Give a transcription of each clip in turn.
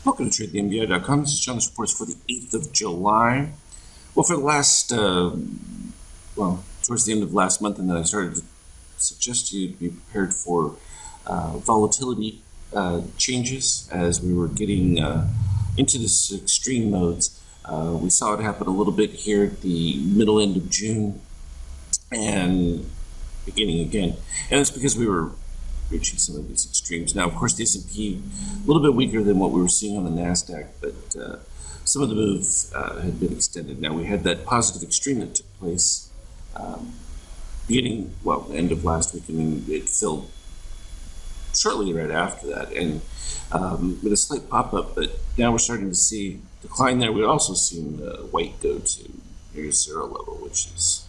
Welcome to TradeTheMBI.com. This is John. This reports for the 8th of July. Well, for the last, towards the end of last month, and then I started to suggest to you to be prepared for volatility changes as we were getting into this extreme modes. We saw it happen a little bit here at the middle end of June and beginning again. And it's because we were reaching some of these extremes. Now, of course, the S&P a little bit weaker than what we were seeing on the NASDAQ, but some of the move had been extended. Now, we had that positive extreme that took place beginning, end of last week, and it filled shortly right after that, and with a slight pop-up, but now we're starting to see decline there. We're also seeing white go to near zero level, which is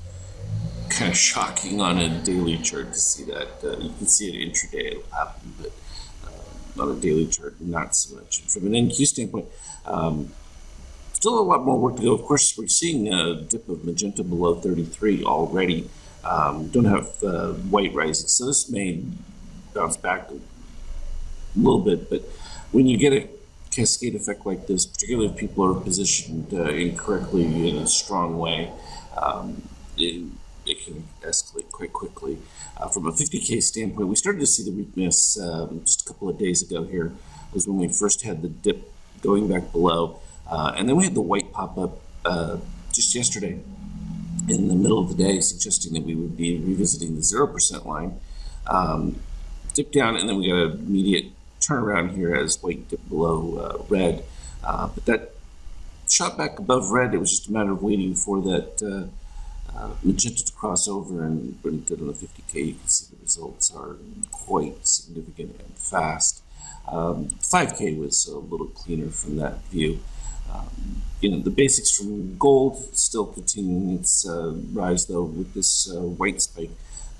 kind of shocking on a daily chart to see that. You can see it intraday, it'll happen, but on a daily chart, not so much. And from an NQ standpoint, still a lot more work to go. Of course, we're seeing a dip of magenta below 33 already. Don't have white rising, so this may bounce back a little bit, but when you get a cascade effect like this, particularly if people are positioned incorrectly in a strong way, it can escalate quite quickly. From a 50K standpoint, we started to see the weakness just a couple of days ago here, was when we first had the dip going back below, and then we had the white pop up just yesterday in the middle of the day, suggesting that we would be revisiting the 0% line. Dip down, and then we got an immediate turnaround here as white dipped below red, but that shot back above red. It was just a matter of waiting for that magenta to cross over, and when it did on the 50K, you can see the results are quite significant and fast. 5K was a little cleaner from that view. The basics from gold still continuing its rise, though, with this white spike.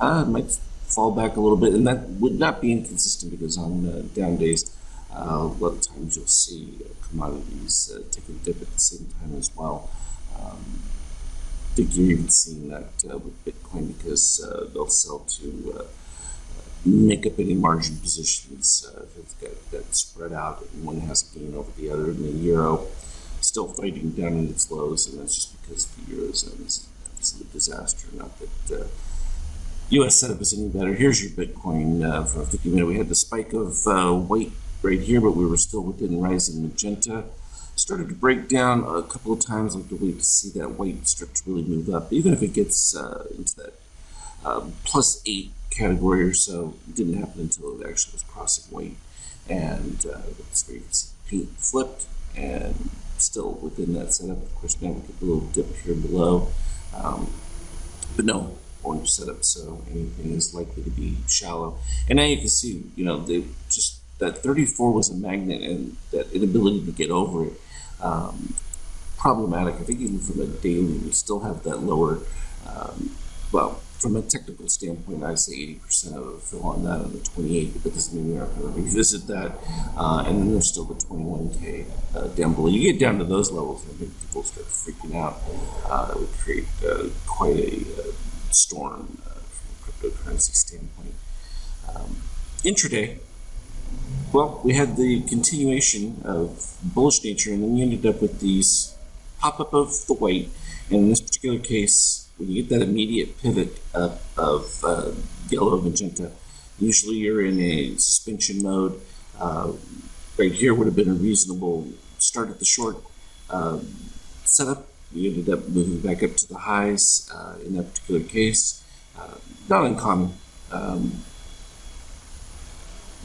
It might fall back a little bit, and that would not be inconsistent because on down days, a lot of times you'll see commodities take a dip at the same time as well. I think you're even seeing that with Bitcoin because they'll sell to make up any margin positions if it's got that spread out and one has a gain over the other. And the euro still fighting down in its lows, and that's just because the eurozone is an absolute disaster. Not that U.S. setup is any better. Here's your Bitcoin for a 50-minute. We had the spike of white right here, but we were still within rising magenta. Started to break down a couple of times. Like to wait to see that white start to really move up, even if it gets into that +8 category or so. It didn't happen until it actually was crossing white, and that's where you can see pink flipped and still within that setup. Of course, now we get a little dip here below, but no orange setup, so anything is likely to be shallow. And now you can see, they just that 34 was a magnet, and that inability to get over it problematic. I think even from a daily, we still have that lower. From a technical standpoint, I'd say 80% of it fell on that on the 28, but that doesn't mean we're not going to revisit that. And then there's still the 21K down below. You get down to those levels, and I think people start freaking out. That would create quite a storm from a cryptocurrency standpoint. Intraday, we had the continuation of bullish nature, and then you ended up with these pop-up of the white. And in this particular case, when you get that immediate pivot up of yellow magenta, usually you're in a suspension mode. Right here would have been a reasonable start at the short setup. We ended up moving back up to the highs in that particular case. Not uncommon.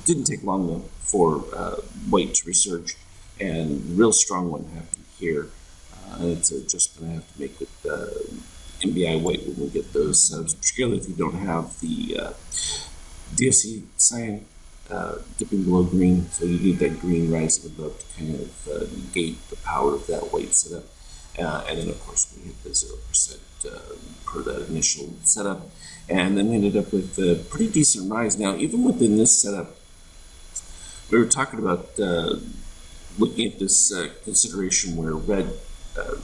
Didn't take long though for white to resurge, and a real strong one happened here. It's an adjustment I have to make with MBI white when we get those subs, particularly if you don't have the DSC sign dipping below green. So you need that green rising above to kind of negate the power of that white setup. And then of course we hit the 0% per that initial setup, and then we ended up with a pretty decent rise. Now, even within this setup, we were talking about looking at this consideration where red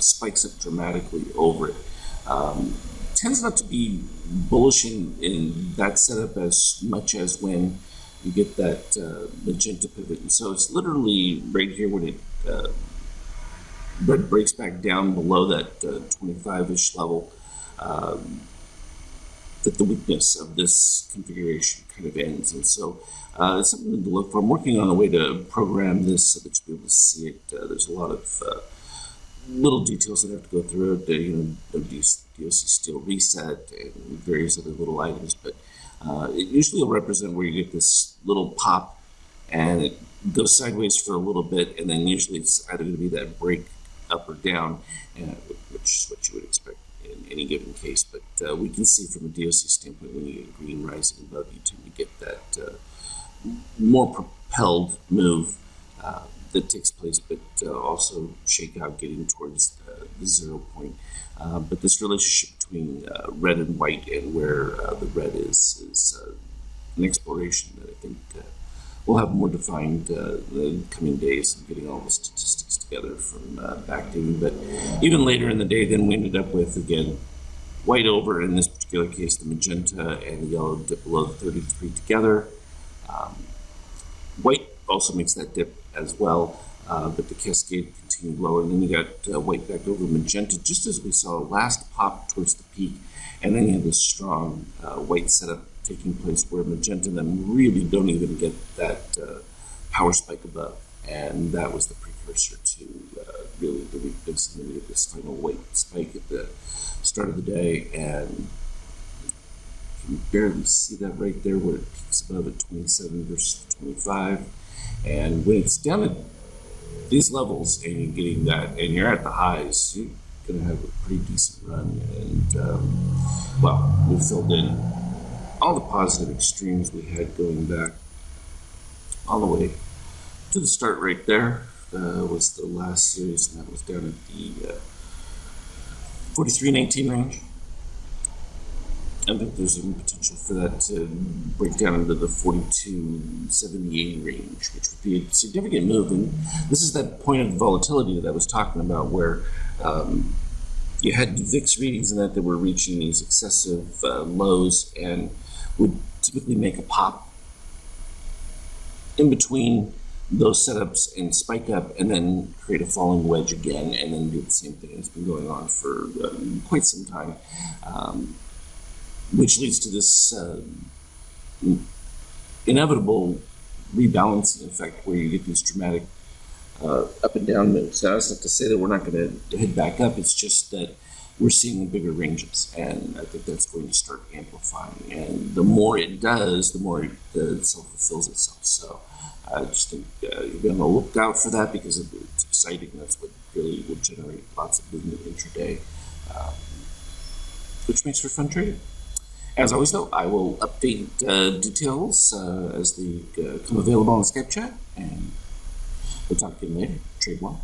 spikes up dramatically over it. Tends not to be bullish in that setup as much as when you get that magenta pivot. And so it's literally right here when it red breaks back down below that 25-ish level, that the weakness of this configuration kind of ends. And so it's something to look for. I'm working on a way to program this so that you'll be able to see it. There's a lot of little details that have to go through it, DOC steel reset and various other little items, but it usually will represent where you get this little pop and it goes sideways for a little bit, and then usually it's either going to be that break up or down, which is what you would expect in any given case. But we can see from a DOC standpoint, when you get green rising above, you tend to get that more propelled move that takes place, but also shakeout getting towards the 0 point. But this relationship between red and white and where the red is an exploration that I think we'll have more defined in the coming days, and getting all the statistics together from backdating. But even later in the day, then we ended up with, again, white over, in this particular case, the magenta and the yellow dip below the 33 together. White also makes that dip as well, but the cascade continued lower, and then you got white back over magenta, just as we saw last pop towards the peak, and then you have this strong white setup taking place where magenta and them really don't even get that power spike above, and that was the precursor to really the weakness, and then we get this final white spike at the start of the day, and you can barely see that right there where it peaks above at 27 versus 25. And when it's down at these levels and you're getting that, and you're at the highs, you're going to have a pretty decent run. And well, we filled in all the positive extremes we had going back all the way to the start right there. Was the last series, and that was down at the 43.19 range. I think there's even potential for that to break down into the 42.78 range, which would be a significant move. And this is that point of volatility that I was talking about, where you had VIX readings in that were reaching these excessive lows and would typically make a pop in between those setups and spike up, and then create a falling wedge again, and then do the same thing. It's been going on for quite some time. Which leads to this inevitable rebalancing effect where you get these dramatic up and down moves. Now, that's not to say that we're not going to head back up. It's just that we're seeing the bigger ranges, and I think that's going to start amplifying. And the more it does, the more it self-fulfills itself. So I just think you're going to look out for that, because it's exciting. That's what really will generate lots of movement intraday, which makes for fun trading. As always, though, I will update details as they come available on the Skype chat, and we'll talk again later. Trade well.